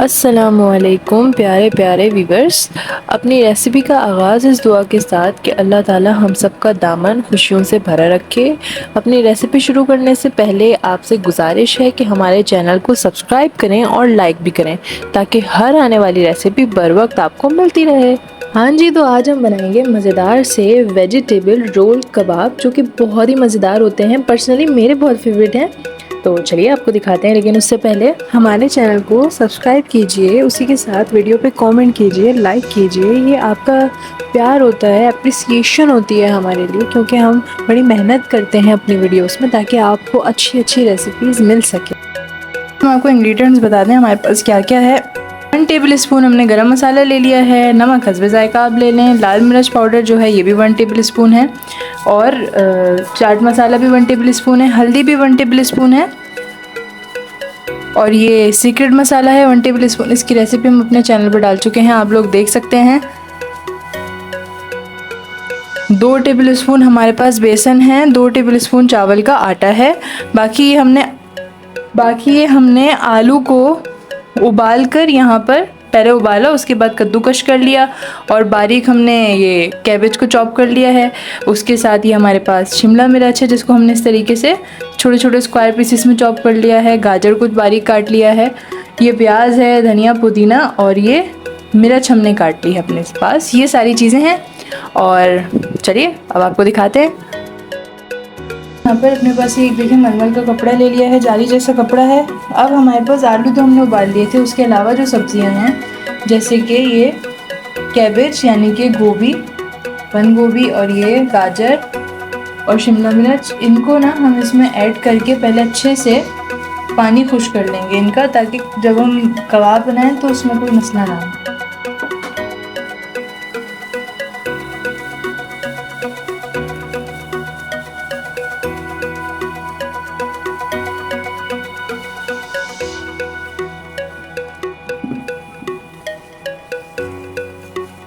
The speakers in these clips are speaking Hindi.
अस्सलामुअलैकुम प्यारे प्यारे व्यूवर्स। अपनी रेसिपी का आगाज़ इस दुआ के साथ कि अल्लाह ताला हम सब का दामन खुशियों से भरा रखे। अपनी रेसिपी शुरू करने से पहले आपसे गुजारिश है कि हमारे चैनल को सब्सक्राइब करें और लाइक भी करें ताकि हर आने वाली रेसिपी बर वक्त आपको मिलती रहे। हाँ जी, तो आज हम बनाएंगे मज़ेदार से वेजिटेबल रोल कबाब, जो कि बहुत ही मज़ेदार होते हैं। पर्सनली मेरे बहुत फेवरेट हैं। तो चलिए आपको दिखाते हैं, लेकिन उससे पहले हमारे चैनल को सब्सक्राइब कीजिए, उसी के साथ वीडियो पे कमेंट कीजिए, लाइक कीजिए। ये आपका प्यार होता है, अप्रिसिएशन होती है हमारे लिए, क्योंकि हम बड़ी मेहनत करते हैं अपनी वीडियोस में ताकि आपको अच्छी अच्छी रेसिपीज़ मिल सके। हम आपको इंग्रेडिएंट्स बता दें हमारे पास क्या क्या है। 1 टेबल स्पून हमने गरम मसाला ले लिया है, नमक हस्बे जायका आप ले लें, लाल मिर्च पाउडर जो है ये भी 1 टेबल स्पून है, और चाट मसाला भी 1 टेबल स्पून है, हल्दी भी 1 टेबल स्पून है, और ये सीक्रेट मसाला है 1 टेबल स्पून। इसकी रेसिपी हम अपने चैनल पर डाल चुके हैं, आप लोग देख सकते हैं। 2 टेबल स्पून हमारे पास बेसन है, 2 टेबल स्पून चावल का आटा है। बाकी ये हमने आलू को उबाल कर यहाँ पर पहले उबाला, उसके बाद कद्दूकश कर लिया, और बारीक हमने ये कैबेज को चॉप कर लिया है। उसके साथ ही हमारे पास शिमला मिर्च है, जिसको हमने इस तरीके से छोटे छोटे स्क्वायर पीसेस में चॉप कर लिया है। गाजर कुछ बारीक काट लिया है। ये प्याज है, धनिया पुदीना, और ये मिर्च हमने काट ली है अपने पास। ये सारी चीज़ें हैं, और चलिए अब आपको दिखाते हैं। यहाँ पर अपने पास एक देखिए मलमल का कपड़ा ले लिया है, जाली जैसा कपड़ा है। अब हमारे पास आलू तो हमने उबाल लिए थे, उसके अलावा जो सब्जियां हैं जैसे कि ये कैबेज यानी कि गोभी, बंद गोभी, और ये गाजर और शिमला मिर्च, इनको ना हम इसमें ऐड करके पहले अच्छे से पानी खुश कर लेंगे इनका, ताकि जब हम कबाब बनाएं तो उसमें कोई मसला ना हो।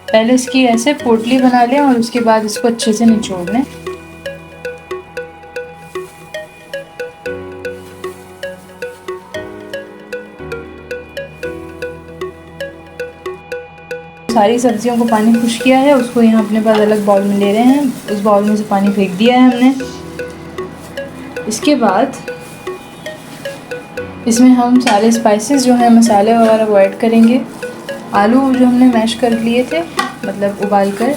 पहले इसकी ऐसे पोटली बना लें और उसके बाद इसको अच्छे से निचोड़ लें। सारी सब्जियों को पानी खुश किया है, उसको यहाँ अपने पास अलग बाउल में ले रहे हैं। उस बाउल में से पानी फेंक दिया है हमने। इसके बाद इसमें हम सारे स्पाइसेस जो हैं, मसाले वगैरह वो ऐड करेंगे। आलू जो हमने मैश कर लिए थे, मतलब उबाल कर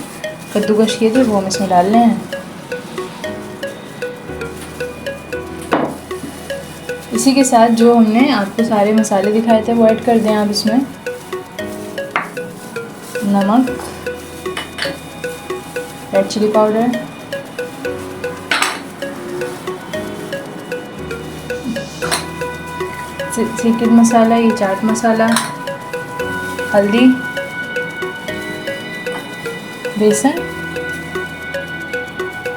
कद्दूकश किए थे, वो हम इसमें डालने हैं। इसी के साथ जो हमने आपको सारे मसाले दिखाए थे वो ऐड कर दें आप इसमें। नमक, रेड चिली पाउडर, सीक्रेट मसाला, ये चाट मसाला, हल्दी, बेसन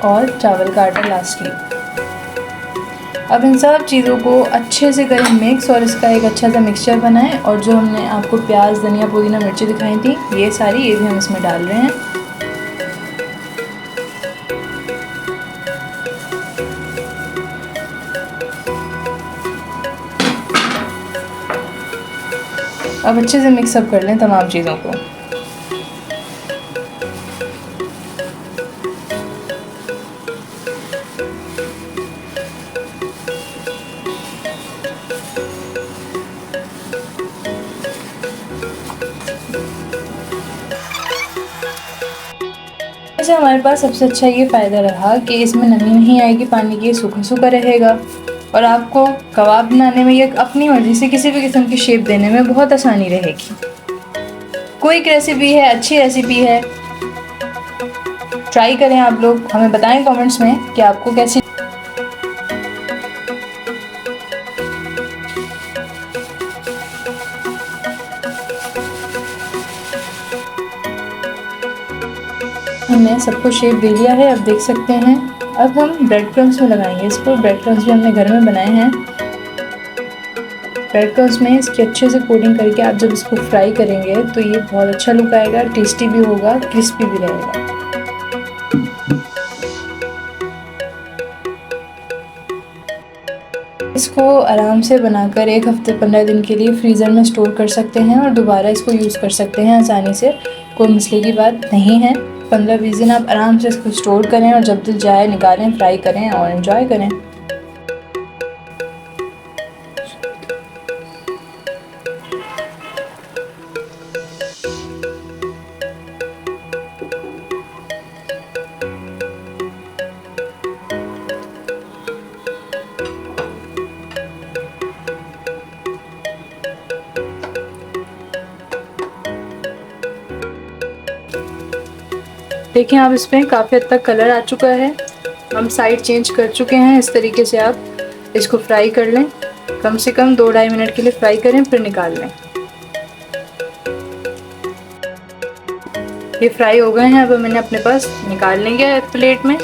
और चावल का आटा लास्टली। अब इन सब चीज़ों को अच्छे से करें मिक्स, और इसका एक अच्छा सा मिक्सचर बनाएं। और जो हमने आपको प्याज, धनिया, पुदीना, मिर्ची दिखाई थी, ये सारी ये भी हम इसमें डाल रहे हैं। अब अच्छे से मिक्सअप कर लें तमाम चीज़ों को। वैसे हमारे पास सबसे अच्छा ये फ़ायदा रहा कि इसमें नमी नहीं आएगी पानी की, सूखा सूखा रहेगा, और आपको कबाब बनाने में या अपनी मर्ज़ी से किसी भी किस्म की शेप देने में बहुत आसानी रहेगी। क्विक रेसिपी है, अच्छी रेसिपी है, ट्राई करें आप लोग। हमें बताएं कमेंट्स में कि आपको कैसी। हमने सबको शेप दे लिया है, अब देख सकते हैं। अब हम ब्रेड क्रम्स में लगाएंगे इसको। ब्रेड क्रम्स भी हमने घर में बनाए हैं। ब्रेड क्रम्स में इसकी अच्छे से कोटिंग करके आप जब इसको फ्राई करेंगे तो ये बहुत अच्छा लुक आएगा, टेस्टी भी होगा, क्रिस्पी भी रहेगा। इसको आराम से बनाकर 1 हफ्ते 15 दिन के लिए फ्रीज़र में स्टोर कर सकते हैं और दोबारा इसको यूज़ कर सकते हैं आसानी से, कोई मसले की बात नहीं है। 15-20 दिन आप आराम से इसको स्टोर करें और जब दिल जाए निकालें, फ्राई करें और एंजॉय करें। देखिए आप इसमें काफ़ी हद तक कलर आ चुका है, हम साइड चेंज कर चुके हैं। इस तरीके से आप इसको फ्राई कर लें, कम से कम 2-2.5 मिनट के लिए फ्राई करें, फिर निकाल लें। ये फ्राई हो गए हैं, अब मैंने अपने पास निकाल लेंगे प्लेट में।